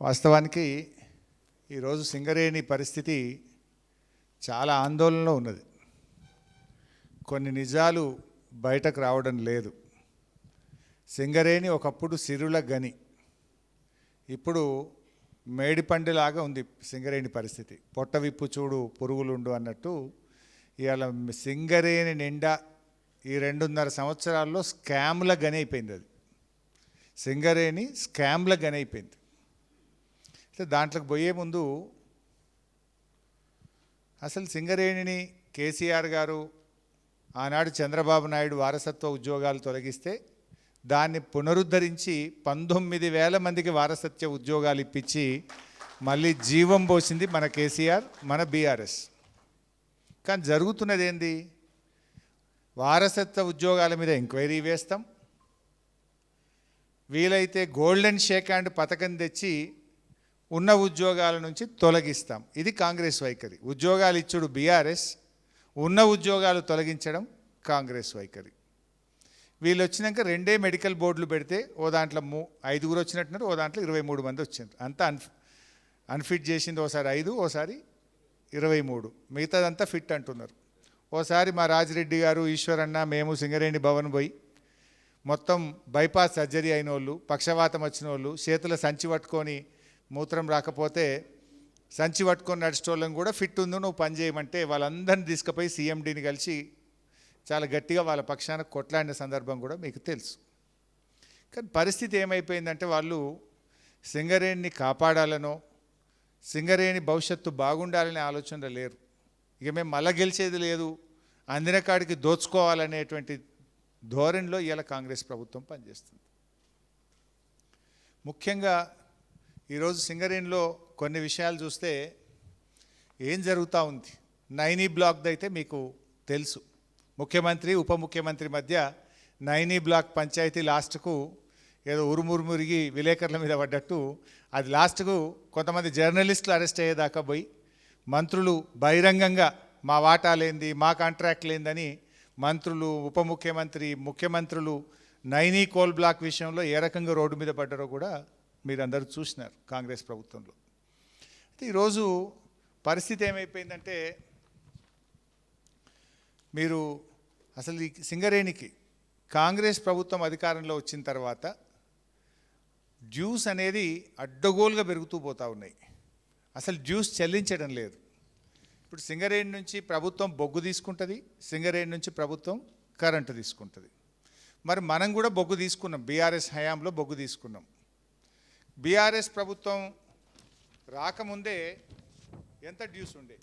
వాస్తవానికి ఈరోజు సింగరేణి పరిస్థితి చాలా ఆందోళనలో ఉన్నది. కొన్ని నిజాలు బయటకు రావడం లేదు. సింగరేణి ఒకప్పుడు సిరుల గని, ఇప్పుడు మేడిపండులాగా ఉంది సింగరేణి పరిస్థితి. పొట్ట విప్పు చూడు పురుగులుండు అన్నట్టు ఇవాళ సింగరేణి నిండా ఈ 2.5 సంవత్సరాల్లో స్కామ్ల గని అయిపోయింది. అది సింగరేణి స్కామ్ల గని అయిపోయింది. అయితే దాంట్లోకి పోయే ముందు అసలు సింగరేణిని కేసీఆర్ గారు ఆనాడు చంద్రబాబు నాయుడు వారసత్వ ఉద్యోగాలు తొలగిస్తే దాన్ని పునరుద్ధరించి 19,000 మందికి వారసత్వ ఉద్యోగాలు ఇప్పించి మళ్ళీ జీవం పోసింది మన కేసీఆర్, మన బీఆర్ఎస్. కానీ జరుగుతున్నది ఏంది? వారసత్వ ఉద్యోగాల మీద ఎంక్వైరీ వేస్తాం, వీలైతే గోల్డెన్ షేక్ హ్యాండ్ పథకం తెచ్చి ఉన్న ఉద్యోగాల నుంచి తొలగిస్తాం. ఇది కాంగ్రెస్ వైఖరి. ఉద్యోగాలు ఇచ్చుడు బీఆర్ఎస్, ఉన్న ఉద్యోగాలు తొలగించడం కాంగ్రెస్ వైఖరి. వీళ్ళు వచ్చినాక 2 మెడికల్ బోర్డులు పెడితే ఓ దాంట్లో 5 వచ్చినట్టున్నారు, ఓ దాంట్లో 23 మంది వచ్చినారు. అంతా అన్ఫిట్ చేసింది ఓసారి 5, ఓసారి 23, మిగతాదంతా ఫిట్ అంటున్నారు. ఓసారి మా రాజిరెడ్డి గారు, ఈశ్వరన్న, మేము సింగరేణి భవన్ పోయి మొత్తం బైపాస్ సర్జరీ అయిన వాళ్ళు, పక్షవాతం వచ్చిన వాళ్ళు, చేతుల సంచి పట్టుకొని మూత్రం రాకపోతే సంచి పట్టుకొని నడిచేటోళ్ళని కూడా ఫిట్ ఉందో నువ్వు పని చేయమంటే వాళ్ళందరినీ తీసుకుపోయి సీఎండీని కలిసి చాలా గట్టిగా వాళ్ళ పక్షాన కొట్లాడిన సందర్భం కూడా మీకు తెలుసు. కానీ పరిస్థితి ఏమైపోయిందంటే వాళ్ళు సింగరేణిని కాపాడాలనో సింగరేణి భవిష్యత్తు బాగుండాలనే ఆలోచనలో లేరు. ఇక మేము మళ్ళా గెలిచేది లేదు, అందిన కాడికి దోచుకోవాలనేటువంటి ధోరణిలో ఇవాళ కాంగ్రెస్ ప్రభుత్వం పనిచేస్తుంది. ముఖ్యంగా ఈరోజు సింగరేణిలో కొన్ని విషయాలు చూస్తే ఏం జరుగుతూ ఉంది. 9E బ్లాక్ది అయితే మీకు తెలుసు. ముఖ్యమంత్రి ఉప ముఖ్యమంత్రి మధ్య 9E బ్లాక్ పంచాయతీ లాస్ట్కు ఏదో ఉరుమురిగి విలేకరుల మీద పడ్డట్టు అది లాస్ట్కు కొంతమంది జర్నలిస్టులు అరెస్ట్ అయ్యేదాకా పోయి మంత్రులు బహిరంగంగా మా వాటాలేంది, మా కాంట్రాక్ట్ లేందని మంత్రులు, ఉప ముఖ్యమంత్రి, ముఖ్యమంత్రులు 9E కోల్ బ్లాక్ విషయంలో ఏ రకంగా రోడ్డు మీద పడ్డారో కూడా మీరందరూ చూసినారు కాంగ్రెస్ ప్రభుత్వంలో. అయితే ఈరోజు పరిస్థితి ఏమైపోయిందంటే మీరు అసలు ఈ సింగరేణికి కాంగ్రెస్ ప్రభుత్వం అధికారంలో వచ్చిన తర్వాత డ్యూస్ అనేది అడ్డగోలుగా పెరుగుతూ పోతూ ఉన్నాయి. అసలు డ్యూస్ చెల్లించడం లేదు. ఇప్పుడు సింగరేణి నుంచి ప్రభుత్వం బొగ్గు తీసుకుంటుంది, సింగరేణి నుంచి ప్రభుత్వం కరెంటు తీసుకుంటుంది. మరి మనం కూడా బొగ్గు తీసుకున్నాం, బీఆర్ఎస్ హయాంలో బొగ్గు తీసుకున్నాం. బీఆర్ఎస్ ప్రభుత్వం రాకముందే ఎంత డ్యూస్ ఉండే,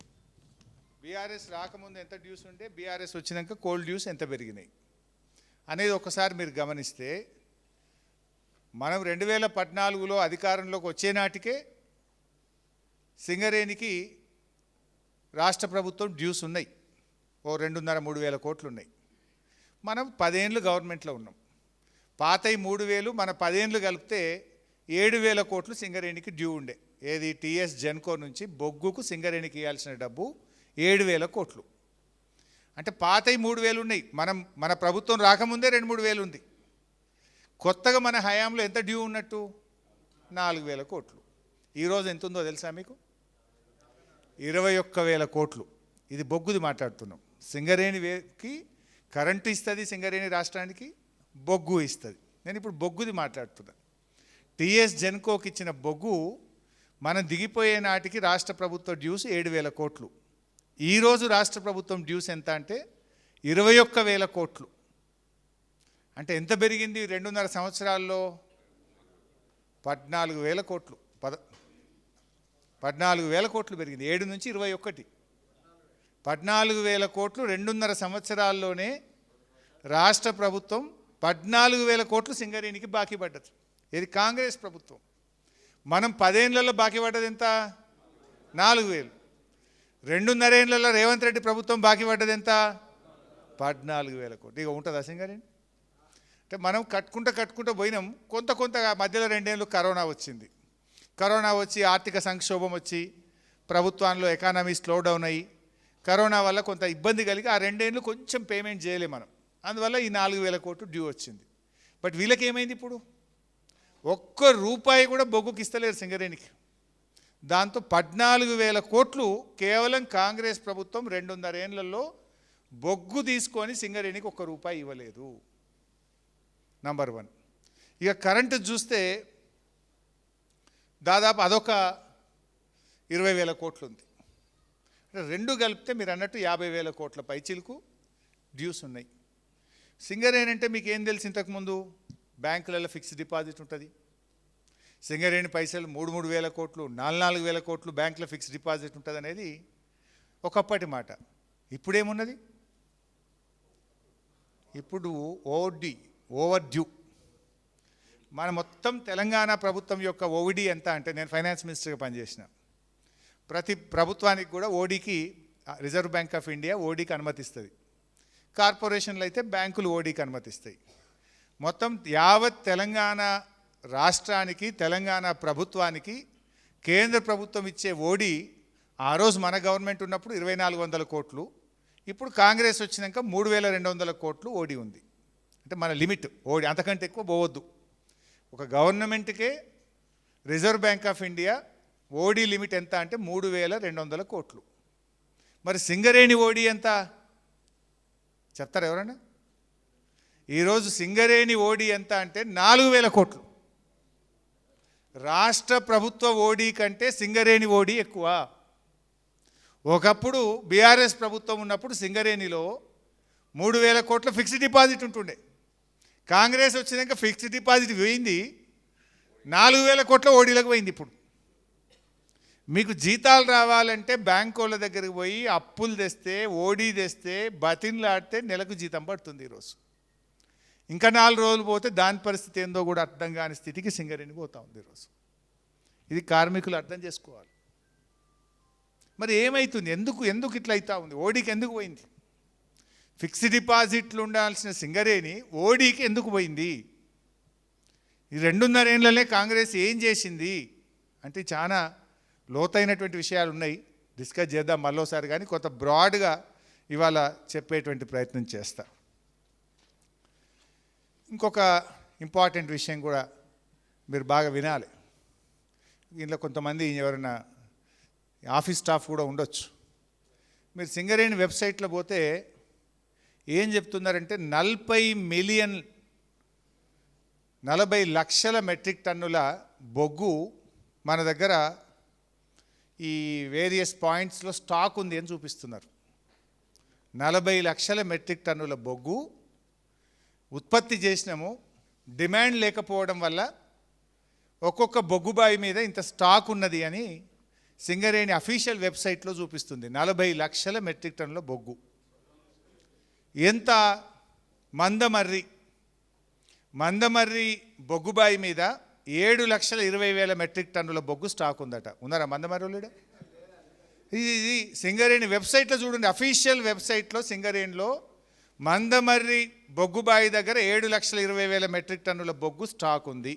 బీఆర్ఎస్ రాకముందు ఎంత డ్యూస్ ఉండే, బీఆర్ఎస్ వచ్చినాక కోల్ డ్యూస్ ఎంత పెరిగినాయి అనేది ఒకసారి మీరు గమనిస్తే మనం 2014లో అధికారంలోకి వచ్చే నాటికే సింగరేణికి రాష్ట్ర ప్రభుత్వం డ్యూస్ ఉన్నాయి, ఓ 2.5-3 వేల కోట్లు ఉన్నాయి. మనం 10 ఏళ్ళు గవర్నమెంట్లో ఉన్నాం. పాతయి 3,000, మన 10 ఏళ్ళు కలిపితే 7,000 కోట్లు సింగరేణికి డ్యూ ఉండే. ఏది? టీఎస్ జెన్కో నుంచి బొగ్గుకు సింగరేణికి ఇవ్వాల్సిన డబ్బు 7,000 కోట్లు. అంటే పాతయి 3,000 ఉన్నాయి. మన ప్రభుత్వం రాకముందే 2-3 వేలు ఉంది. కొత్తగా మన హయాంలో ఎంత డ్యూ ఉన్నట్టు? 4,000 కోట్లు. ఈరోజు ఎంత ఉందో తెలుసా మీకు? 21,000 కోట్లు. ఇది బొగ్గుది మాట్లాడుతున్నాం. సింగరేణికి కరెంటు ఇస్తుంది, సింగరేణి రాష్ట్రానికి బొగ్గు ఇస్తుంది. నేను ఇప్పుడు బొగ్గుది మాట్లాడుతున్నా. టీఎస్ జెన్కోకి ఇచ్చిన బొగ్గు మనం దిగిపోయే నాటికి రాష్ట్ర ప్రభుత్వ డ్యూస్ 7,000 కోట్లు. ఈరోజు రాష్ట్ర ప్రభుత్వం డ్యూస్ ఎంత అంటే 21,000 కోట్లు. అంటే ఎంత పెరిగింది 2.5 సంవత్సరాల్లో? 14,000 కోట్లు. 14,000 కోట్లు పెరిగింది. 7 నుంచి 21. 14,000 కోట్లు 2.5 సంవత్సరాల్లోనే రాష్ట్ర ప్రభుత్వం 14,000 కోట్లు సింగరేణికి బాకీ పడ్డది. ఇది కాంగ్రెస్ ప్రభుత్వం. మనం 10 ఏళ్లలో బాకీ పడ్డది ఎంత? 4,000. 2.5 ఏళ్లలో రేవంత్ రెడ్డి ప్రభుత్వం బాకీ పడ్డది ఎంత? 14,000 కోట్లు. ఇక ఉంటుందా సింగరేణి? అంటే మనం కట్టుకుంటూ పోయినాం. కొంత మధ్యలో 2 ఏళ్ళు కరోనా వచ్చింది. కరోనా వచ్చి ఆర్థిక సంక్షోభం వచ్చి ప్రభుత్వంలో ఎకానమీ స్లో డౌన్ అయ్యి కరోనా వల్ల కొంత ఇబ్బంది కలిగి ఆ 2 ఏళ్ళు కొంచెం పేమెంట్ చేయలేము మనం. అందువల్ల ఈ 4,000 కోట్లు డ్యూ వచ్చింది. బట్ వీళ్ళకి ఏమైంది? ఇప్పుడు ఒక్క రూపాయి కూడా బొగ్గుకి ఇస్తలేరు సింగరేణికి. దాంతో 14,000 కోట్లు కేవలం కాంగ్రెస్ ప్రభుత్వం 2.5 ఏళ్లలో బొగ్గు తీసుకొని సింగరేణికి ఒక్క రూపాయి ఇవ్వలేదు. నంబర్ 1. ఇక కరెంటు చూస్తే దాదాపు అదొక 20,000 కోట్లు ఉంది. రెండు కలిపితే మీరు అన్నట్టు 50,000 కోట్ల పైచిలకు డ్యూస్ ఉన్నాయి. సింగరేణి అంటే మీకు ఏం తెలుసు? ఇంతకుముందు బ్యాంకులలో ఫిక్స్డ్ డిపాజిట్ ఉంటుంది. సింగరేణి పైసలు 3,000 కోట్లు 4,000 కోట్లు బ్యాంకులో ఫిక్స్డ్ డిపాజిట్ ఉంటుంది అనేది ఒకప్పటి మాట. ఇప్పుడేమున్నది? ఇప్పుడు ఓవర్ డ్యూ. మన మొత్తం తెలంగాణ ప్రభుత్వం యొక్క ఓవిడి ఎంత అంటే, నేను ఫైనాన్స్ మినిస్టర్గా పనిచేసిన, ప్రతి ప్రభుత్వానికి కూడా ఓడికి రిజర్వ్ బ్యాంక్ ఆఫ్ ఇండియా ఓడికి అనుమతిస్తుంది. కార్పొరేషన్లు అయితే బ్యాంకులు ఓడికి అనుమతిస్తాయి. మొత్తం యావత్ తెలంగాణ రాష్ట్రానికి, తెలంగాణ ప్రభుత్వానికి కేంద్ర ప్రభుత్వం ఇచ్చే ఓడి ఆ రోజు మన గవర్నమెంట్ ఉన్నప్పుడు 2,400 కోట్లు, ఇప్పుడు కాంగ్రెస్ వచ్చినాక 3,200 కోట్లు ఓడి ఉంది. అంటే మన లిమిట్ ఓడి, అంతకంటే ఎక్కువ పోవద్దు. ఒక గవర్నమెంట్కే Reserve Bank of India OD limit ఎంత అంటే 3,200 కోట్లు. మరి సింగరేణి ఓడి ఎంత చెప్తారు ఎవరన్నా? ఈరోజు సింగరేణి ఓడి ఎంత అంటే 4,000 కోట్లు. రాష్ట్ర ప్రభుత్వ ఓడి కంటే సింగరేణి ఓడి ఎక్కువ. ఒకప్పుడు బీఆర్ఎస్ ప్రభుత్వం ఉన్నప్పుడు సింగరేణిలో 3,000 కోట్ల ఫిక్స్డ్ డిపాజిట్ ఉంటుండే. కాంగ్రెస్ వచ్చినాక ఫిక్స్డ్ డిపాజిట్ పోయింది, 4,000 కోట్ల ఓడీలకు పోయింది. ఇప్పుడు మీకు జీతాలు రావాలంటే బ్యాంక్ వాళ్ళ దగ్గరికి పోయి అప్పులు తెస్తే, ఓడీ తెస్తే, బతిన్లాడితే నెలకు జీతం పడుతుంది. ఈరోజు ఇంకా 4 రోజులు పోతే దాని పరిస్థితి ఏందో కూడా అర్థం కాని స్థితికి సింగరేణి పోతా ఉంది ఈరోజు. ఇది కార్మికులు అర్థం చేసుకోవాలి. మరి ఏమవుతుంది? ఎందుకు ఇట్లా అవుతా ఉంది? ఓడీకి ఎందుకు పోయింది? ఫిక్స్డ్ డిపాజిట్లు ఉండాల్సిన సింగరేణి ఓడీకి ఎందుకు పోయింది? ఈ 2.5 ఏళ్లనే కాంగ్రెస్ ఏం చేసింది అంటే చాలా లోతైనటువంటి విషయాలు ఉన్నాయి, డిస్కస్ చేద్దాం మళ్ళోసారి. కానీ కొంత బ్రాడ్గా ఇవాళ చెప్పేటువంటి ప్రయత్నం చేస్తా. ఇంకొక ఇంపార్టెంట్ విషయం కూడా మీరు బాగా వినాలి. ఇందులో కొంతమంది ఎవరైనా ఆఫీస్ స్టాఫ్ కూడా ఉండొచ్చు. మీరు సింగరేణి వెబ్సైట్లో పోతే ఏం చెప్తున్నారంటే 40 లక్షల మెట్రిక్ టన్నుల బొగ్గు మన దగ్గర ఈ వేరియస్ పాయింట్స్లో స్టాక్ ఉంది అని చూపిస్తున్నారు. 40 లక్షల మెట్రిక్ టన్నుల బొగ్గు ఉత్పత్తి చేసినాము. డిమాండ్ లేకపోవడం వల్ల ఒక్కొక్క బొగ్గుబాయి మీద ఇంత స్టాక్ ఉన్నది అని సింగరేణి అఫీషియల్ వెబ్సైట్లో చూపిస్తుంది. 40 లక్షల మెట్రిక్ టన్నుల బొగ్గు. ఎంత? మందమర్రి బొగ్గుబాయి మీద 7,20,000 మెట్రిక్ టన్నుల బొగ్గు స్టాక్ ఉందట. ఉన్నారా మందమర్రిలో? ఇది సింగరేణి వెబ్సైట్లో చూడండి, అఫీషియల్ వెబ్సైట్లో సింగరేణిలో మందమర్రి బొగ్గుబాయి దగ్గర 7,20,000 మెట్రిక్ టన్నుల బొగ్గు స్టాక్ ఉంది.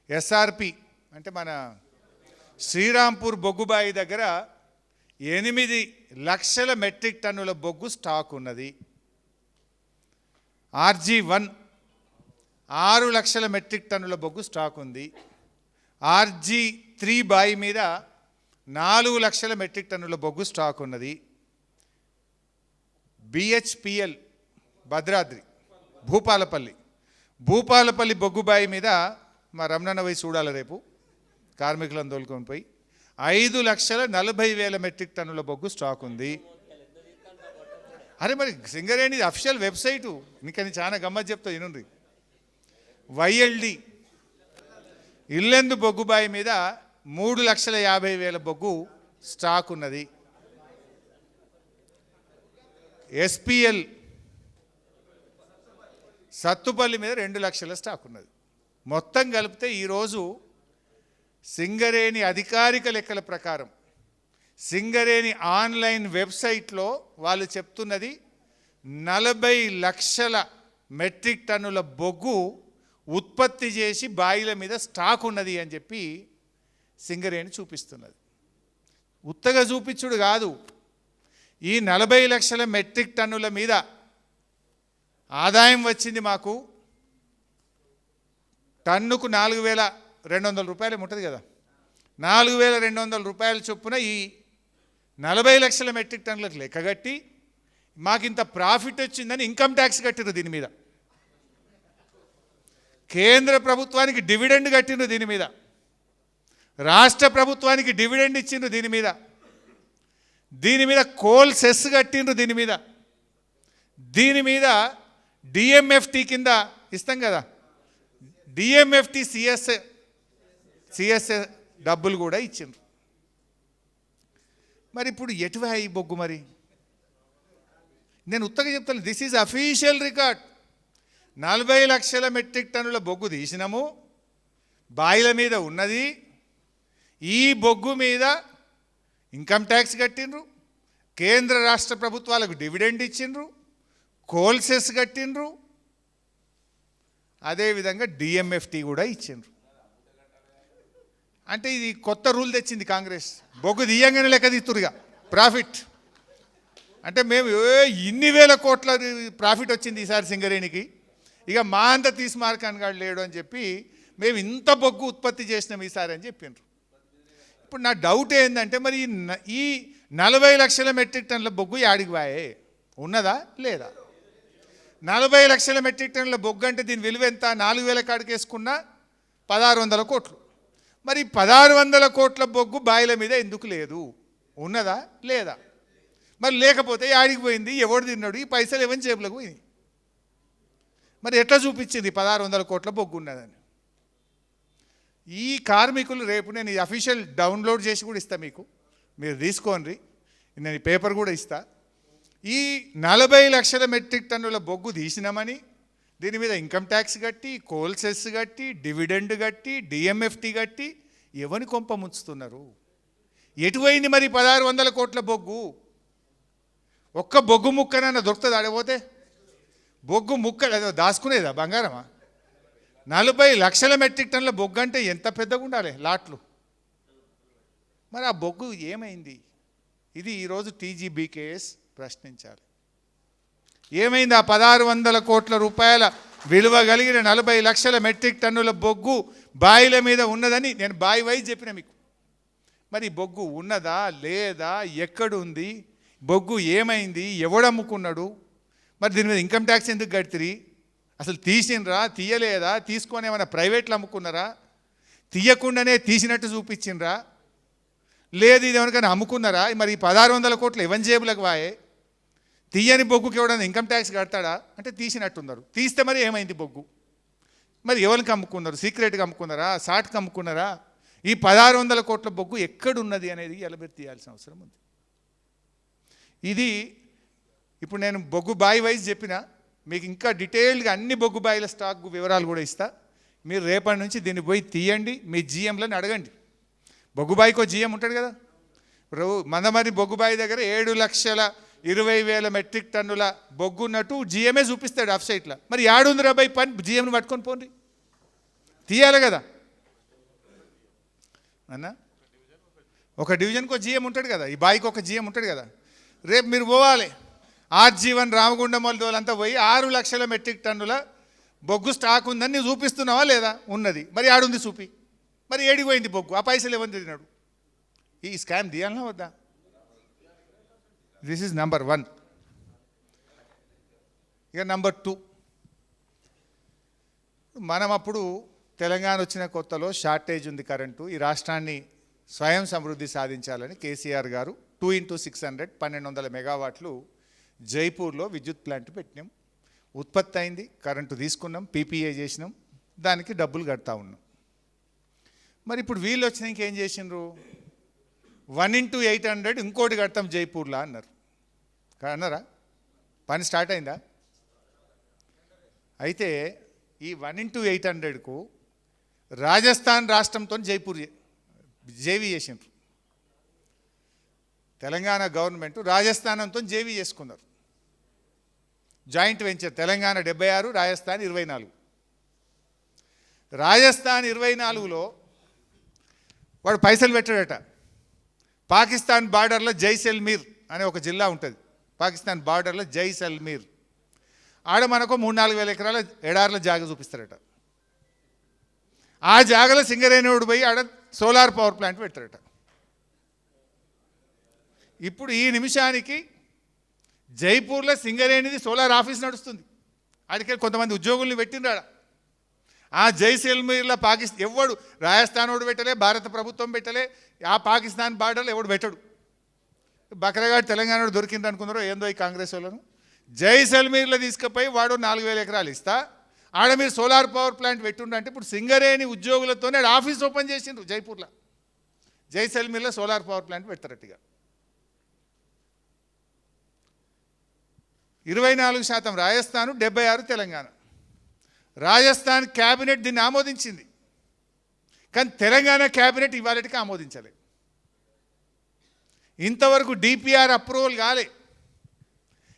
ఎస్ఆర్పి అంటే మన శ్రీరాంపూర్ బొగ్గుబాయి దగ్గర 8 లక్షల మెట్రిక్ టన్నుల బొగ్గు స్టాక్ ఉన్నది. RG1 6 లక్షల మెట్రిక్ టన్నుల బొగ్గు స్టాక్ ఉంది. RG3 బాయి మీద 4 లక్షల మెట్రిక్ టన్నుల బొగ్గు స్టాక్ ఉన్నది. BHPL భద్రాద్రి భూపాలపల్లి బొగ్గుబాయి మీద మా రమణన్న పోయి చూడాలి రేపు, కార్మికులను తోలుకొని పోయి 5,40,000 మెట్రిక్ టన్నుల బొగ్గు స్టాక్ ఉంది. అరే మరి సింగరేణి అఫీషియల్ వెబ్సైటు, నీకని చాలా గమ్మత్ చెప్తా వినండి. YLD ఇల్లెందు బొగ్గుబాయి మీద 3,50,000 బొగ్గు స్టాక్ ఉన్నది. SPL సత్తుపల్లి మీద 2 లక్షల స్టాక్ ఉన్నది. మొత్తం కలిపితే ఈరోజు సింగరేణి అధికారిక లెక్కల ప్రకారం సింగరేణి ఆన్లైన్ వెబ్సైట్లో వాళ్ళు చెప్తున్నది 40 లక్షల మెట్రిక్ టన్నుల బొగ్గు ఉత్పత్తి చేసి బాయిల మీద స్టాక్ ఉన్నది అని చెప్పి సింగరేణి చూపిస్తున్నది. ఉత్తగా చూపించుడు కాదు, ఈ 40 లక్షల మెట్రిక్ టన్నుల మీద ఆదాయం వచ్చింది మాకు టన్నుకు 4,200 రూపాయలు ఉంటుంది కదా, 4,200 రూపాయల చొప్పున ఈ 40 లక్షల మెట్రిక్ టన్నులకు లెక్కగట్టి మాకింత ప్రాఫిట్ వచ్చిందని ఇన్కమ్ ట్యాక్స్ కట్టిరు దీని మీద, కేంద్ర ప్రభుత్వానికి డివిడెండ్ కట్టిండ్రు దీని మీద, రాష్ట్ర ప్రభుత్వానికి డివిడెండ్ ఇచ్చిండ్రు దీని మీద కోల్ సెస్ కట్టిండ్రు దీని మీద డిఎంఎఫ్టీ కింద ఇస్తాం కదా, డిఎంఎఫ్టీ సిఎస్ఏ డబ్బులు కూడా ఇచ్చిండ్రు. మరి ఇప్పుడు ఎటువై ఈ బొగ్గు? మరి నేను ఉత్తగా చెప్తాను, దిస్ ఈజ్ అఫీషియల్ రికార్డ్. 40 లక్షల మెట్రిక్ టన్నుల బొగ్గు తీసినాము, బాయిల మీద ఉన్నది. ఈ బొగ్గు మీద ఇన్కమ్ ట్యాక్స్ కట్టిండ్రు, కేంద్ర రాష్ట్ర ప్రభుత్వాలకు డివిడెండ్ ఇచ్చిండ్రు, కోల్ సెస్ కట్టిండ్రు, అదేవిధంగా డిఎంఎఫ్టీ కూడా ఇచ్చిండ్రు. అంటే ఇది కొత్త రూల్ తెచ్చింది కాంగ్రెస్, బొగ్గు తీయంగానే లెక్క తీస్తురుగా ప్రాఫిట్. అంటే మేము ఇన్ని వేల కోట్ల ప్రాఫిట్ వచ్చింది ఈసారి సింగరేణికి, ఇక మా అంత తీసి మార్కాన్గాడు లేడు అని చెప్పి మేము ఇంత బొగ్గు ఉత్పత్తి చేసినాం ఈసారి అని చెప్పిండ్రు. ఇప్పుడు నా డౌట్ ఏంటంటే, మరి ఈ 40 లక్షల మెట్రిక్ టన్నుల బొగ్గు యాడికి వాయే? ఉన్నదా లేదా? 40 లక్షల మెట్రిక్ టన్నుల బొగ్గు అంటే దీని విలువ ఎంత? 4,000 కాడికి వేసుకున్న 1,600 కోట్లు. మరి 1,600 కోట్ల బొగ్గు బాయిల మీద ఎందుకు లేదు? ఉన్నదా లేదా? మరి లేకపోతే యాడికి పోయింది? ఎవడు తిన్నాడు? ఈ పైసలు ఎవరి జేబులకు పోయింది? మరి ఎట్లా చూపించింది 1,600 కోట్ల బొగ్గు ఉన్నదని? ఈ కార్మికులు రేపు నేను ఈ అఫీషియల్ డౌన్లోడ్ చేసి కూడా ఇస్తా మీకు, మీరు తీసుకోండి, నేను ఈ పేపర్ కూడా ఇస్తా. ఈ 40 లక్షల మెట్రిక్ టన్నుల బొగ్గు తీసినామని దీని మీద ఇన్కమ్ ట్యాక్స్ కట్టి, కోల్ సెస్ కట్టి, డివిడెండ్ కట్టి, డిఎంఎఫ్టీ కట్టి ఎవరిని కొంప ముంచుతున్నారు? ఎటువైంది మరి 1,600 కోట్ల బొగ్గు? ఒక్క బొగ్గు ముక్కనన్నా దొరుకుతుంది ఆడపోతే? బొగ్గు ముక్క దాచుకునేదా బంగారమా? 40 లక్షల మెట్రిక్ టన్నుల బొగ్గు అంటే ఎంత పెద్దగా ఉండాలి లాట్లు? మరి ఆ బొగ్గు ఏమైంది? ఇది ఈరోజు టీజీబీకేఎస్ ప్రశ్నించాలి. ఏమైంది? ఆ 1,600 కోట్ల రూపాయల విలువ కలిగిన 40 లక్షల మెట్రిక్ టన్నుల బొగ్గు బాయిల మీద ఉన్నదని నేను బాయి వైజ్ చెప్పిన మీకు. మరి బొగ్గు ఉన్నదా లేదా? ఎక్కడుంది బొగ్గు? ఏమైంది? ఎవడమ్ముకున్నాడు? మరి దీని మీద ఇన్కమ్ ట్యాక్స్ ఎందుకు కట్టిరి? అసలు తీసిండ్రా తీయలేదా? తీసుకొని ఏమైనా ప్రైవేట్లు అమ్ముకున్నారా? తీయకుండానే తీసినట్టు చూపించిండ్రా? లేదు ఇది ఎవరికైనా అమ్ముకున్నారా? మరి ఈ 1,600 కోట్లు ఎవరి జేబులకు వాయే? తీయని బొగ్గుకి ఎవడన్నా ఇన్కమ్ ట్యాక్స్ కడతాడా? అంటే తీసినట్టున్నారు. తీస్తే మరి ఏమైంది బొగ్గు? మరి ఎవరికి అమ్ముకున్నారు? సీక్రెట్గా అమ్ముకున్నారా? సాట్కి అమ్ముకున్నారా? ఈ 1,600 కోట్ల బొగ్గు ఎక్కడున్నది అనేది ఎలబెత్తి తీయాల్సిన అవసరం ఉంది. ఇది ఇప్పుడు నేను బొగ్గు బాయి వైజ్ చెప్పిన, మీకు ఇంకా డీటెయిల్డ్గా అన్ని బొగ్గు బాయిల స్టాక్ వివరాలు కూడా ఇస్తా. మీరు రేపటి నుంచి దీన్ని పోయి తీయండి, మీ జీఎంలను అడగండి. బొగ్గు బాయికో జీఎం ఉంటాడు కదా. మందమరి బొగ్గు బాయి దగ్గర 7,20,000 మెట్రిక్ టన్నుల బొగ్గు ఉన్నట్టు జీఎంఏ చూపిస్తాడు ఆఫ్ సైట్లో. మరి 700 పని జీఎంను పట్టుకొని పోండి, తీయాలి కదా అన్న. ఒక డివిజన్కి ఒక జీఎం ఉంటాడు కదా, ఈ బాయికి ఒక జీఎం ఉంటాడు కదా. రేపు మీరు పోవాలి, ఆర్జీవన్ రామగుండం వాళ్ళంతా పోయి 6 లక్షల మెట్రిక్ టన్నుల బొగ్గు స్టాక్ ఉందని నువ్వు చూపిస్తున్నావా లేదా? ఉన్నది. మరి ఆడుంది చూపి. మరి ఏడిపోయింది బొగ్గు? ఆ పైసలు ఎవరు తిన్నాడు? ఈ స్కామ్ తీయాలన్నా వద్దా? This is number 1. ఇక నెంబర్ 2, మనం అప్పుడు తెలంగాణ వచ్చిన కొత్తలో షార్టేజ్ ఉంది కరెంటు, ఈ రాష్ట్రాన్ని స్వయం సమృద్ధి సాధించాలని కేసీఆర్ గారు 2x600 1,200 మెగావాట్లు జైపూర్లో విద్యుత్ ప్లాంట్ పెట్టినాం. ఉత్పత్తి అయింది, కరెంటు తీసుకున్నాం, పీపీఏ చేసినాం, దానికి డబ్బులు కడతా ఉన్నాం. మరి ఇప్పుడు వీళ్ళు వచ్చిన ఇంకేం చేసినారు? 1x800 ఇంకోటి కడతాం జైపూర్లో అన్నారు. అన్నారా? పని స్టార్ట్ అయిందా? అయితే ఈ 1x800కు రాజస్థాన్ రాష్ట్రంతో జైపూర్ జేవీ చేసిండ్రు. తెలంగాణ గవర్నమెంట్ రాజస్థానంతో జేవీ చేసుకున్నారు. Joint venture. తెలంగాణ 76, రాజస్థాన్ 24. రాజస్థాన్ 24లో వాడు పైసలు పెట్టాడట. పాకిస్తాన్ బార్డర్లో జైసల్మీర్ అనే ఒక జిల్లా ఉంటుంది. పాకిస్తాన్ బార్డర్లో జైసల్మీర్. ఆడ మనకు 3-4 వేల ఎకరాల ఎడార్ల జాగా చూపిస్తారట. ఆ జాగలో సింగరేణివాడు పోయి ఆడ సోలార్ పవర్ ప్లాంట్ పెడతారట. ఇప్పుడు ఈ నిమిషానికి జైపూర్లో సింగరేణిది సోలార్ ఆఫీస్ నడుస్తుంది. ఆడికి కొంతమంది ఉద్యోగుల్ని పెట్టిండ్రాడ. ఆ జైసల్మీర్లో పాకిస్తాన్ ఎవడు, రాజస్థాన్ వాడు పెట్టలే, భారత ప్రభుత్వం పెట్టలే, ఆ పాకిస్తాన్ బార్డర్లో ఎవడు పెట్టడు. బక్రగాడు తెలంగాణ దొరికింది అనుకున్నారో ఏందో ఈ కాంగ్రెస్ వాళ్ళను. జైసల్మీర్లో తీసుకుపోయి వాడు 4,000 ఎకరాలు ఇస్తా, ఆడ మీరు సోలార్ పవర్ ప్లాంట్ పెట్టుండంటే ఇప్పుడు సింగరేణి ఉద్యోగులతోనే ఆఫీస్ ఓపెన్ చేసిండ్రు జైపూర్లో. జైసల్మీర్లో సోలార్ పవర్ ప్లాంట్ పెడతారట్టుగా. 24% రాజస్థాన్, 76 తెలంగాణ. రాజస్థాన్ క్యాబినెట్ దీన్ని ఆమోదించింది, కానీ తెలంగాణ క్యాబినెట్ ఇవాళకి ఆమోదించలేదు. ఇంతవరకు డిపిఆర్ అప్రూవల్ కాలే,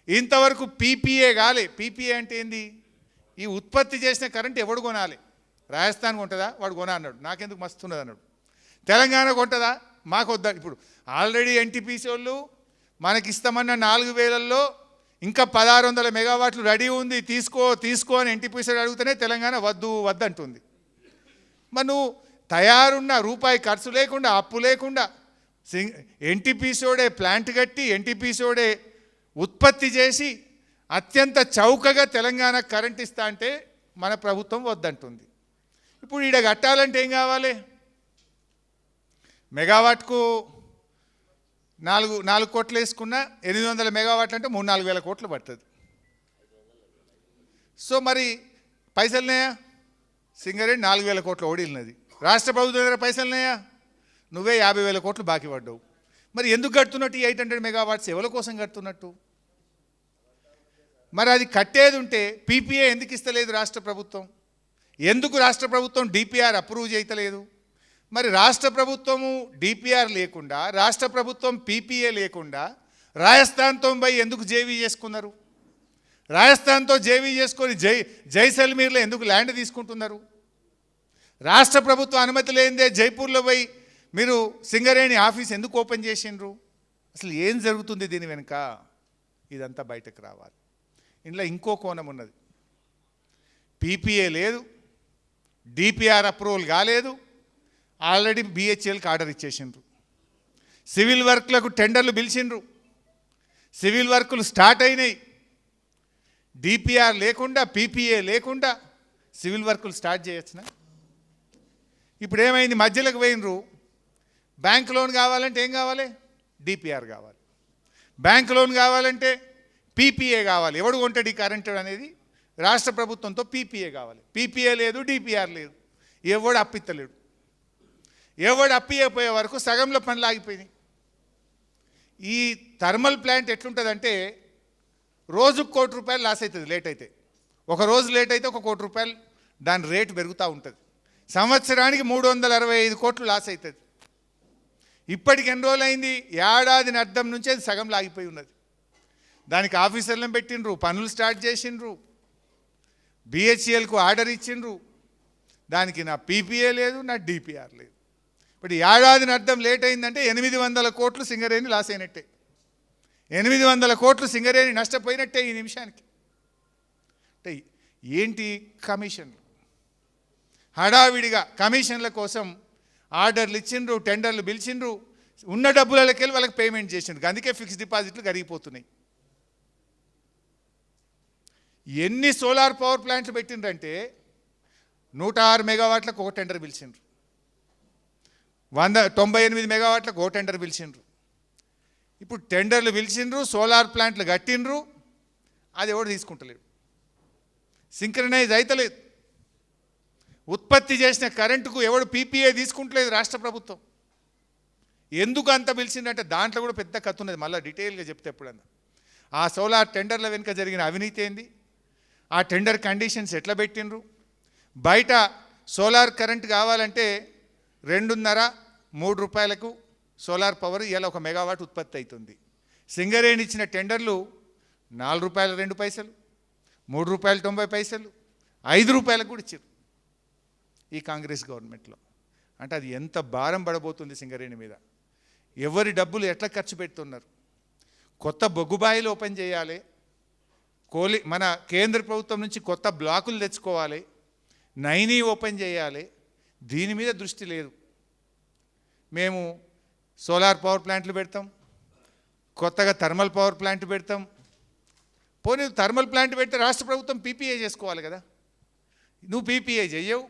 ఇంతవరకు పీపీఏ కాలే. పీపీఏ అంటే ఏంది? ఈ ఉత్పత్తి చేసిన కరెంట్ ఎవడు కొనాలి? రాజస్థాన్ కొంటుందా? వాడు కొన అన్నాడు, నాకెందుకు మస్తున్నది అన్నాడు. తెలంగాణ కొంటుందా? మాకు వద్దా. ఇప్పుడు ఆల్రెడీ ఎన్టీపీసీ వాళ్ళు మనకిస్తామన్న 4,000లో ఇంకా 1,600 మెగావాట్లు రెడీ ఉంది, తీసుకో అని ఎన్టీపీసీ అడిగితేనే తెలంగాణ వద్దు అంటుంది. మరి నువ్వు తయారున్న రూపాయి ఖర్చు లేకుండా, అప్పు లేకుండా ఎన్టీపీసీడే ప్లాంట్ కట్టి, ఎన్టీపీసీడే ఉత్పత్తి చేసి అత్యంత చౌకగా తెలంగాణ కరెంట్ ఇస్తా అంటే మన ప్రభుత్వం వద్దంటుంది. ఇప్పుడు ఈడ కట్టాలంటే ఏం కావాలి? మెగావాట్కు 4 కోట్లు వేసుకున్నా 800 మెగావాట్లు అంటే 3-4 వేల కోట్లు పడుతుంది. సో మరి పైసలున్నాయా? సింగరేణి 4,000 కోట్లు ఓడిల్లినది. రాష్ట్ర ప్రభుత్వం దగ్గర పైసలున్నాయా? నువ్వే 50,000 కోట్లు బాకీ పడ్డావు. మరి ఎందుకు కడుతున్నట్టు ఈ 800 మెగావాట్స్? ఎవరి కోసం కడుతున్నట్టు? మరి అది కట్టేది ఉంటే పీపీఏ ఎందుకు ఇస్తలేదు రాష్ట్ర ప్రభుత్వం? ఎందుకు రాష్ట్ర ప్రభుత్వం డిపిఆర్ అప్రూవ్ చేయలేదు? మరి రాష్ట్ర ప్రభుత్వము డిపిఆర్ లేకుండా, రాష్ట్ర ప్రభుత్వం పీపీఏ లేకుండా రాజస్థాన్తో పోయి ఎందుకు జేవీ చేసుకున్నారు? రాజస్థాన్తో జేవీ చేసుకొని జైసల్మీర్లో ఎందుకు ల్యాండ్ తీసుకుంటున్నారు? రాష్ట్ర ప్రభుత్వం అనుమతి లేనిదే జైపూర్లో పోయి మీరు సింగరేణి ఆఫీస్ ఎందుకు ఓపెన్ చేసిండ్రు? అసలు ఏం జరుగుతుంది దీని వెనుక? ఇదంతా బయటకు రావాలి. ఇందులో ఇంకో కోణం ఉన్నది. పీపీఏ లేదు, డిపిఆర్ అప్రూవల్ కాలేదు, ఆల్రెడీ బిహెచ్ఎల్కి ఆర్డర్ ఇచ్చేసిండ్రు. సివిల్ వర్క్లకు టెండర్లు పిలిచిండ్రు, సివిల్ వర్కులు స్టార్ట్ అయినాయి. డిపిఆర్ లేకుండా, పీపీఏ లేకుండా సివిల్ వర్కులు స్టార్ట్ చేయొచ్చునా? ఇప్పుడు ఏమైంది? మధ్యలోకి పోయినరు. బ్యాంక్ లోన్ కావాలంటే ఏం కావాలి? డిపిఆర్ కావాలి. బ్యాంక్ లోన్ కావాలంటే పీపీఏ కావాలి. ఎవడు కొంటాడు ఈ కరెంట్ అనేది? రాష్ట్ర ప్రభుత్వంతో పీపీఏ కావాలి. పీపీఏ లేదు, డిపిఆర్ లేదు, ఎవడు అప్పిత్తలేడు. ఎవడు అప్పియపోయే వరకు సగంలో పనులు ఆగిపోయినాయి. ఈ థర్మల్ ప్లాంట్ ఎట్లుంటుందంటే రోజుకు ₹1,00,00,000 లాస్ అవుతుంది లేట్ అయితే. ఒక రోజు లేట్ అయితే ₹1,00,00,000 దాని రేటు పెరుగుతూ ఉంటుంది. సంవత్సరానికి 365 కోట్లు లాస్ అవుతుంది. ఇప్పటికి ఎన్ని రోజులు అయింది? ఏడాదిని అర్థం నుంచి అది సగంలో ఆగిపోయి ఉన్నది. దానికి ఆఫీసర్లను పెట్టిండ్రు, పనులు స్టార్ట్ చేసిండ్రు, బిహెచ్ఎల్కు ఆర్డర్ ఇచ్చిండ్రు. దానికి నా పీపీఏ లేదు, నా డిపిఆర్ లేదు. ఇప్పుడు ఏడాదిని అర్థం లేట్ అయిందంటే 800 కోట్లు సింగరేణి లాస్ అయినట్టే. 800 కోట్లు సింగరేణి నష్టపోయినట్టే ఈ నిమిషానికి. అంటే ఏంటి? కమిషన్లు, హడావిడిగా కమిషన్ల కోసం ఆర్డర్లు ఇచ్చిండ్రు, టెండర్లు పిలిచిండ్రు, ఉన్న డబ్బులకి వెళ్ళి వాళ్ళకి పేమెంట్ చేసిండ్రు. అందుకే ఫిక్స్డ్ డిపాజిట్లు కరిగిపోతున్నాయి. ఎన్ని సోలార్ పవర్ ప్లాంట్లు పెట్టిండ్రంటే 106 మెగావాట్లకు ఒక టెండర్ పిలిచిండ్రు, 98 మెగావాట్లకు ఒక టెండర్ పిలిచిండ్రు. ఇప్పుడు టెండర్లు పిలిచిండ్రు, సోలార్ ప్లాంట్లు కట్టిండ్రు, అది ఎవడు తీసుకుంటలేడు, సింక్రనైజ్ అవుతలేదు. ఉత్పత్తి చేసిన కరెంటుకు ఎవడు పీపీఏ తీసుకుంటలేదు రాష్ట్ర ప్రభుత్వం. ఎందుకు అంత పిలిచిందంటే దాంట్లో కూడా పెద్ద కథ ఉన్నది, మళ్ళీ డీటెయిల్గా చెప్తే ఎప్పుడన్నా. ఆ సోలార్ టెండర్ల వెనుక జరిగిన అవినీతి ఏంది, ఆ టెండర్ కండిషన్స్ ఎట్లా పెట్టిండ్రు. బయట సోలార్ కరెంట్ కావాలంటే 2.5-3 రూపాయలకు సోలార్ పవర్ ఇలా 1 మెగావాట్ ఉత్పత్తి అవుతుంది. సింగరేణి ఇచ్చిన టెండర్లు ₹4.02, ₹3.90, ₹5 కూడా ఇచ్చారు ఈ కాంగ్రెస్ గవర్నమెంట్లో. అంటే అది ఎంత భారం పడబోతుంది సింగరేణి మీద. ఎవరి డబ్బులు ఎట్లా ఖర్చు పెడుతున్నారు. కొత్త బొగ్గుబాయిలు ఓపెన్ చేయాలి, మన కేంద్ర ప్రభుత్వం నుంచి కొత్త బ్లాకులు తెచ్చుకోవాలి, నైనీ ఓపెన్ చేయాలి, దీని మీద దృష్టి లేదు. మేము సోలార్ పవర్ ప్లాంట్లు పెడతాం, కొత్తగా థర్మల్ పవర్ ప్లాంట్ పెడతాం. పోనీ థర్మల్ ప్లాంట్ పెడితే రాష్ట్ర ప్రభుత్వం పీపీఏ చేసుకోవాలి కదా. నువ్వు పీపీఏ చెయ్యవు,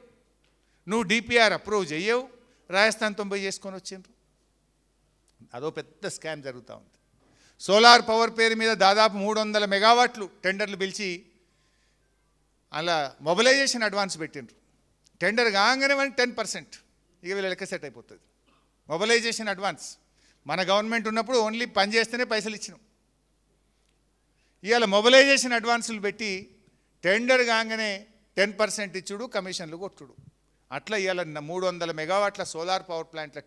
నువ్వు డిపిఆర్ అప్రూవ్ చెయ్యవు, రాజస్థాన్ 90 చేసుకొని వచ్చిండ్రు. అదో పెద్ద స్కామ్ జరుగుతూ ఉంది. సోలార్ పవర్ పేరు మీద దాదాపు 300 మెగావాట్లు టెండర్లు పిలిచి అలా మొబిలైజేషన్ అడ్వాన్స్ పెట్టిండ్రు. టెండర్ కాగానే మనకి 10% ఇక వీళ్ళ లెక్క సెట్ అయిపోతుంది. మొబిలైజేషన్ అడ్వాన్స్ మన గవర్నమెంట్ ఉన్నప్పుడు ఓన్లీ పని చేస్తేనే పైసలు ఇచ్చినాం. ఇవాళ మొబిలైజేషన్ అడ్వాన్సులు పెట్టి టెండర్ కాగానే 10% ఇచ్చుడు, కమిషన్లు కొట్టుడు. అట్లా ఇవాళ 300 మెగావాట్ల సోలార్ పవర్ ప్లాంట్ల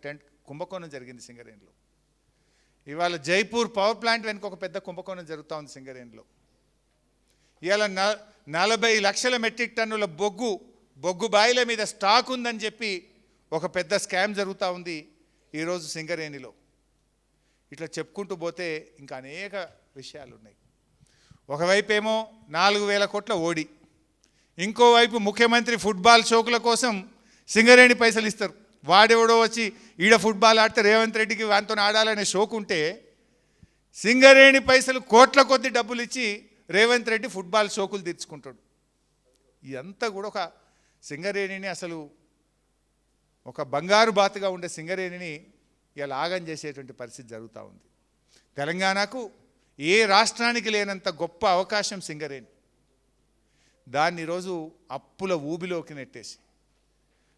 కుంభకోణం జరిగింది సింగరేణిలో. ఇవాళ జైపూర్ పవర్ ప్లాంట్ వెనుక ఒక పెద్ద కుంభకోణం జరుగుతూ ఉంది సింగరేణిలో. ఇవాళ 40 లక్షల మెట్రిక్ టన్నుల బొగ్గు బాయిల మీద స్టాక్ ఉందని చెప్పి ఒక పెద్ద స్కామ్ జరుగుతూ ఉంది ఈరోజు సింగరేణిలో. ఇట్లా చెప్పుకుంటూ పోతే ఇంకా అనేక విషయాలు ఉన్నాయి. ఒకవైపు ఏమో 4,000 కోట్ల ఓడి, ఇంకోవైపు ముఖ్యమంత్రి ఫుట్బాల్ షోకుల కోసం సింగరేణి పైసలు ఇస్తారు. వాడెవడో వచ్చి ఈడ ఫుట్బాల్ ఆడితే రేవంత్ రెడ్డికి వానితో ఆడాలనే షోకు ఉంటే సింగరేణి పైసలు కోట్ల కొద్ది డబ్బులు ఇచ్చి రేవంత్ రెడ్డి ఫుట్బాల్ షోకులు తీర్చుకుంటాడు. ఇదంతా కూడా ఒక సింగరేణిని అసలు ఒక బంగారు బాతుగా ఉండే సింగరేణిని ఇలా ఆగం చేసేటువంటి పరిస్థితి జరుగుతూ ఉంది. తెలంగాణకు ఏ రాష్ట్రానికి లేనంత గొప్ప అవకాశం సింగరేణి. దాన్ని ఈరోజు అప్పుల ఊబిలోకి నెట్టేసి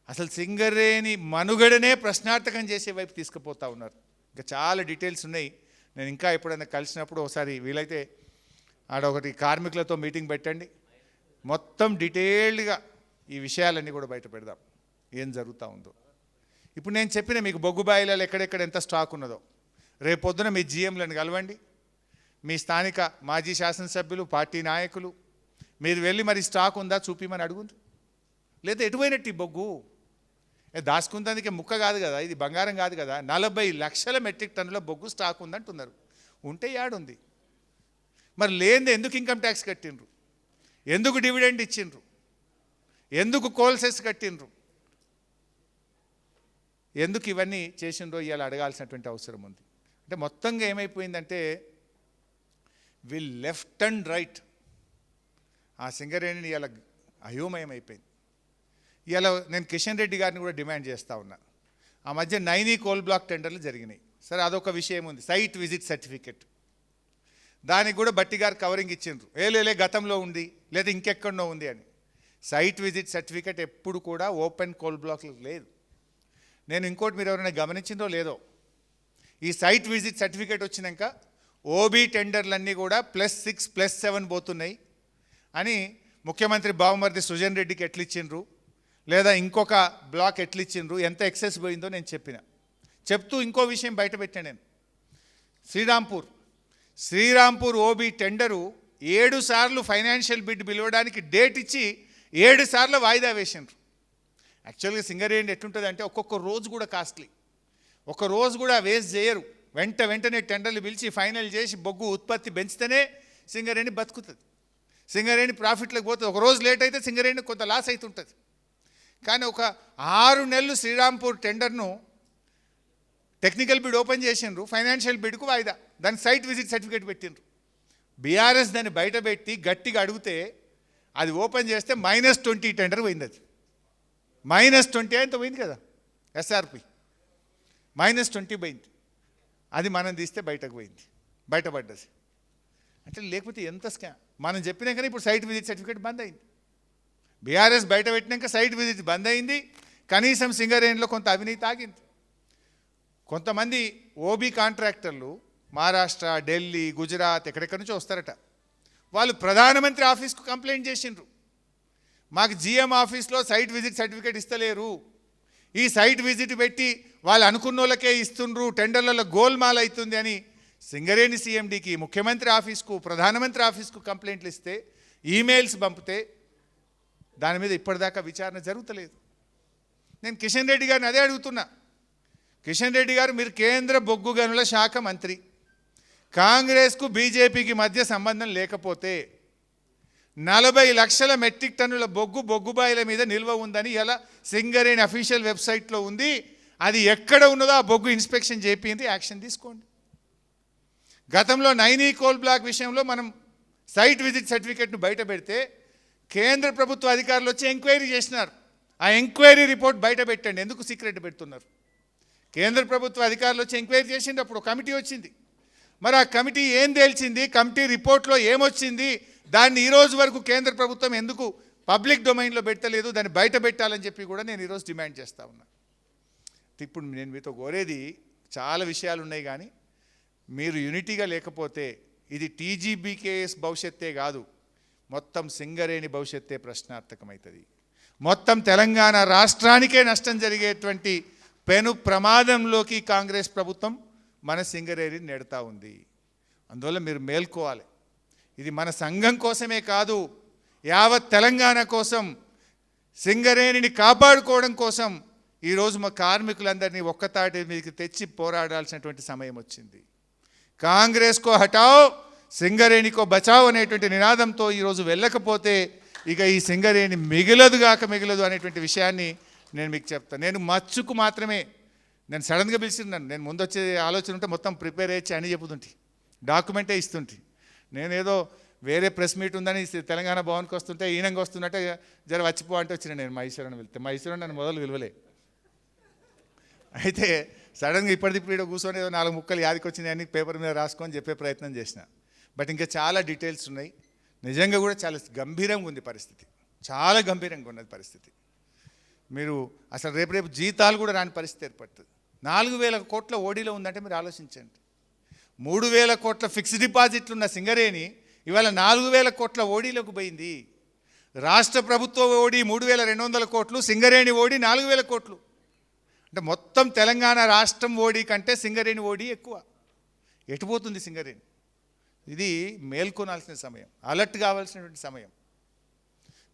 అసలు సింగరేణి మనుగడనే ప్రశ్నార్థకం చేసే వైపు తీసుకుపోతూ ఉన్నారు. ఇంకా చాలా డీటెయిల్స్ ఉన్నాయి. నేను ఇంకా ఎప్పుడైనా కలిసినప్పుడు ఒకసారి వీలైతే ఆడ ఒకటి కార్మికులతో మీటింగ్ పెట్టండి, మొత్తం డీటెయిల్డ్గా ఈ విషయాలన్నీ కూడా బయట పెడదాం ఏం జరుగుతూ ఉందో. ఇప్పుడు నేను చెప్పిన మీకు బొగ్గు బాయిలలో ఎక్కడెక్కడ ఎంత స్టాక్ ఉన్నదో రేపొద్దున మీ జీఎంలను కలవండి, మీ స్థానిక మాజీ శాసనసభ్యులు, పార్టీ నాయకులు, మీరు వెళ్ళి మరి స్టాక్ ఉందా చూపిమని అడుగుంది. లేదా ఎటుపోయినట్టు ఈ బొగ్గు దాచుకుందానికి ముక్క కాదు కదా, ఇది బంగారం కాదు కదా. 40 లక్షల మెట్రిక్ టన్నుల బొగ్గు స్టాక్ ఉందంటున్నారు. ఉంటే యాడుంది మరి? లేనిదే ఎందుకు ఇన్కమ్ ట్యాక్స్ కట్టిండ్రు, ఎందుకు డివిడెండ్ ఇచ్చిండ్రు, ఎందుకు కోల్ సెస్ కట్టిండ్రు, ఎందుకు ఇవన్నీ చేసిండ్రో ఇవాళ అడగాల్సినటువంటి అవసరం ఉంది. అంటే మొత్తంగా ఏమైపోయిందంటే వీళ్ళు లెఫ్ట్ అండ్ రైట్ ఆ సింగరేణిని ఇలా అయోమయం అయిపోయింది. ఇలా నేను కిషన్ రెడ్డి గారిని కూడా డిమాండ్ చేస్తూ ఉన్నా. ఆ మధ్య నైనీ కోల్ బ్లాక్ టెండర్లు జరిగినాయి. సరే అదొక విషయం ఉంది, సైట్ విజిట్ సర్టిఫికెట్, దానికి కూడా బట్టి గారు కవరింగ్ ఇచ్చిండ్రు. లే గతంలో ఉంది లేదా ఇంకెక్కడో ఉంది అని. సైట్ విజిట్ సర్టిఫికెట్ ఎప్పుడు కూడా ఓపెన్ కోల్ బ్లాక్లు లేదు. నేను ఇంకోటి మీరు ఎవరైనా గమనించిందో లేదో, ఈ సైట్ విజిట్ సర్టిఫికేట్ వచ్చినాక ఓబీ టెండర్లన్నీ కూడా +6 +7 పోతున్నాయి అని ముఖ్యమంత్రి బావమర్ది సుజన్ రెడ్డికి ఎట్లు ఇచ్చిండ్రు, లేదా ఇంకొక బ్లాక్ ఎట్లు ఇచ్చిండ్రు, ఎంత ఎక్సెస్ పోయిందో నేను చెప్తూ ఇంకో విషయం బయట పెట్టాను నేను. శ్రీరాంపూర్ ఓబీ టెండరు 7 సార్లు ఫైనాన్షియల్ బిడ్ పిలవడానికి డేట్ ఇచ్చి 7 సార్లు వాయిదా వేసిండ్రు. యాక్చువల్గా సింగరేణి ఎట్లుంటుంది అంటే ఒక్కొక్క రోజు కూడా కాస్ట్లీ, ఒక రోజు కూడా వేస్ట్ చేయరు. వెంటనే టెండర్లు పిలిచి ఫైనల్ చేసి బొగ్గు ఉత్పత్తి పెంచితేనే సింగరేణి బతుకుతుంది, సింగరేణి ప్రాఫిట్లకు పోతుంది. ఒక రోజు లేట్ అయితే సింగరేణి కొంత లాస్ అవుతుంటుంది. కానీ ఒక 6 నెలలు శ్రీరాంపూర్ టెండర్ను టెక్నికల్ బిడ్ ఓపెన్ చేసిండ్రు, ఫైనాన్షియల్ బిడ్కు వాయిదా, దానికి సైట్ విజిట్ సర్టిఫికేట్ పెట్టిండ్రు. బీఆర్ఎస్ దాన్ని బయట పెట్టి గట్టిగా అడిగితే అది ఓపెన్ చేస్తే -20 టెండర్ పోయింది. అది -20 ఎంత పోయింది కదా, ఎస్ఆర్పి -20 పోయింది. అది మనం తీస్తే బయటపడ్డది. అంటే లేకపోతే ఎంత స్కామ్. మనం చెప్పినాకనే ఇప్పుడు సైట్ విజిట్ సర్టిఫికేట్ బంద్ అయింది. బీఆర్ఎస్ బయట పెట్టినాక సైట్ విజిట్ బంద్ అయింది. కనీసం సింగరేణిలో కొంత అవినీతి ఆగింది. కొంతమంది ఓబీ కాంట్రాక్టర్లు మహారాష్ట్ర, ఢిల్లీ, గుజరాత్ ఎక్కడెక్కడి నుంచో వస్తారట. వాళ్ళు ప్రధానమంత్రి ఆఫీస్కు కంప్లైంట్ చేసిండ్రు, మాకు జీఎం ఆఫీస్లో సైట్ విజిట్ సర్టిఫికేట్ ఇస్తలేరు, ఈ సైట్ విజిట్ పెట్టి వాళ్ళు అనుకున్న వాళ్ళకే ఇస్తుండ్రు, టెండర్లలో గోల్మాల్ అవుతుంది అని సింగరేణి సీఎండీకి, ముఖ్యమంత్రి ఆఫీస్కు, ప్రధానమంత్రి ఆఫీస్కు కంప్లైంట్లు ఇస్తే, ఈమెయిల్స్ పంపితే దాని మీద ఇప్పటిదాకా విచారణ జరుగుతలేదు. నేను కిషన్ రెడ్డి గారిని అదే అడుగుతున్నా. కిషన్ రెడ్డి గారు, మీరు కేంద్ర బొగ్గు గనుల శాఖ మంత్రి, కాంగ్రెస్కు బీజేపీకి మధ్య సంబంధం లేకపోతే 40 లక్షల మెట్రిక్ టన్నుల బొగ్గుబాయిల మీద నిల్వ ఉందని ఇలా సింగరేణి అఫీషియల్ వెబ్సైట్లో ఉంది. అది ఎక్కడ ఉన్నదో ఆ బొగ్గు ఇన్స్పెక్షన్ చేయింది, యాక్షన్ తీసుకోండి. గతంలో నైనీ కోల్ బ్లాక్ విషయంలో మనం సైట్ విజిట్ సర్టిఫికేట్ను బయట పెడితే కేంద్ర ప్రభుత్వ అధికారులు వచ్చి ఎంక్వైరీ చేసినారు. ఆ ఎంక్వైరీ రిపోర్ట్ బయట పెట్టండి. ఎందుకు సీక్రెట్ పెడుతున్నారు? కేంద్ర ప్రభుత్వ అధికారులు వచ్చి ఎంక్వైరీ చేసింది, అప్పుడు కమిటీ వచ్చింది. మరి ఆ కమిటీ ఏం తేల్చింది, కమిటీ రిపోర్ట్లో ఏమొచ్చింది, దాన్ని ఈరోజు వరకు కేంద్ర ప్రభుత్వం ఎందుకు పబ్లిక్ డొమైన్లో పెట్టలేదు, దాన్ని బయట పెట్టాలని చెప్పి కూడా నేను ఈరోజు డిమాండ్ చేస్తూ ఉన్నా. ఇప్పుడు నేను మీతో కోరేది చాలా విషయాలు ఉన్నాయి, కానీ మీరు యూనిటీగా లేకపోతే ఇది టీజీబీకేఎస్ భవిష్యత్తే కాదు, మొత్తం సింగరేణి భవిష్యత్తే ప్రశ్నార్థకమవుతుంది. మొత్తం తెలంగాణ రాష్ట్రానికే నష్టం జరిగేటువంటి పెను ప్రమాదంలోకి కాంగ్రెస్ ప్రభుత్వం మన సింగరేణిని నెడతా ఉంది. అందువల్ల మీరు మేల్కోవాలి. ఇది మన సంఘం కోసమే కాదు, యావత్ తెలంగాణ కోసం, సింగరేణిని కాపాడుకోవడం కోసం ఈరోజు మా కార్మికులందరినీ ఒక్కతాటి మీదకి తెచ్చి పోరాడాల్సినటువంటి సమయం వచ్చింది. కాంగ్రెస్ కో హటావ్, సింగరేణికో బచావ్ అనేటువంటి నినాదంతో ఈరోజు వెళ్ళకపోతే ఇక ఈ సింగరేణి మిగలదు అనేటువంటి విషయాన్ని నేను మీకు చెప్తాను. నేను మచ్చుకు మాత్రమే, నేను సడన్గా పిలిచిన్నాను. నేను ముందు వచ్చే ఆలోచన ఉంటే మొత్తం ప్రిపేర్ అయ్యి అని చెప్పుతుంటే డాక్యుమెంటే ఇస్తుంటే, నేనేదో వేరే ప్రెస్ మీట్ ఉందని తెలంగాణ భవన్కి వస్తుంటే ఈయనంగా వస్తున్నట్టే జర వచ్చిపో అంటే వచ్చిన. నేను మహేశ్వరని వెళ్తే మహేశ్వరని నన్ను మొదలు విలువలే. అయితే సడన్గా ఇప్పటిప్పుడు కూర్చొని ఏదో 4 ముక్కలు యాదికి వచ్చినాయి అని పేపర్ మీద రాసుకొని చెప్పే ప్రయత్నం చేసిన. బట్ ఇంకా చాలా డీటెయిల్స్ ఉన్నాయి. నిజంగా కూడా చాలా గంభీరంగా ఉంది పరిస్థితి, చాలా గంభీరంగా ఉన్నది పరిస్థితి. మీరు అసలు రేపు జీతాలు కూడా రాని పరిస్థితి ఏర్పడుతుంది. 4,000 కోట్ల ఓడీలో ఉందంటే మీరు ఆలోచించండి. 3,000 కోట్ల ఫిక్స్డ్ డిపాజిట్లు ఉన్న సింగరేణి ఇవాళ 4,000 కోట్ల ఓడీలోకి పోయింది. రాష్ట్ర ప్రభుత్వ ఓడీ 3,200 కోట్లు, సింగరేణి ఓడీ 4,000 కోట్లు. అంటే మొత్తం తెలంగాణ రాష్ట్రం ఓడీ కంటే సింగరేణి ఓడీ ఎక్కువ. ఎటుపోతుంది సింగరేణి? ఇది మేల్కొనాల్సిన సమయం, అలర్ట్ కావాల్సినటువంటి సమయం.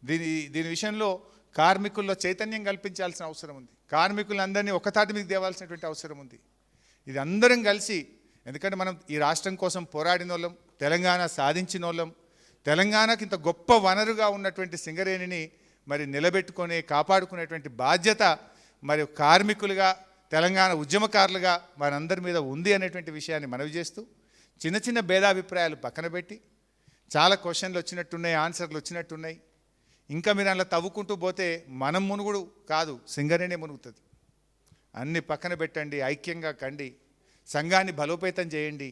దీని విషయంలో కార్మికుల్లో చైతన్యం కల్పించాల్సిన అవసరం ఉంది. కార్మికులందరినీ ఒకతాటి మీద తేవాల్సినటువంటి అవసరం ఉంది. ఇది అందరం కలిసి, ఎందుకంటే మనం ఈ రాష్ట్రం కోసం పోరాడిన వాళ్ళం, తెలంగాణ సాధించిన వాళ్ళం, తెలంగాణకి ఇంత గొప్ప వనరుగా ఉన్నటువంటి సింగరేణిని మరి నిలబెట్టుకొని కాపాడుకునేటువంటి బాధ్యత మరి కార్మికులుగా, తెలంగాణ ఉద్యమకారులుగా మనందరి మీద ఉంది అనేటువంటి విషయాన్ని మనవి చేస్తూ, చిన్న చిన్న భేదాభిప్రాయాలు పక్కన పెట్టి, చాలా క్వశ్చన్లు వచ్చినట్టున్నాయి, ఆన్సర్లు వచ్చినట్టున్నాయి. ఇంకా మీరు అలా తవ్వుకుంటూ పోతే మనం మునుగుడు కాదు, సింగరేణి మునుగుతుంది. అన్ని పక్కన పెట్టండి, ఐక్యంగా కండి, సంఘాన్ని బలోపేతం చేయండి,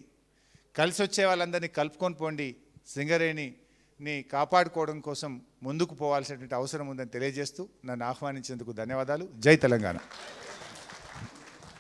కలిసి వచ్చే వాళ్ళందరినీ కలుపుకొని పోండి. సింగరేణిని కాపాడుకోవడం కోసం ముందుకు పోవాల్సినటువంటి అవసరం ఉందని తెలియజేస్తూ నన్ను ఆహ్వానించేందుకు ధన్యవాదాలు. జై తెలంగాణ.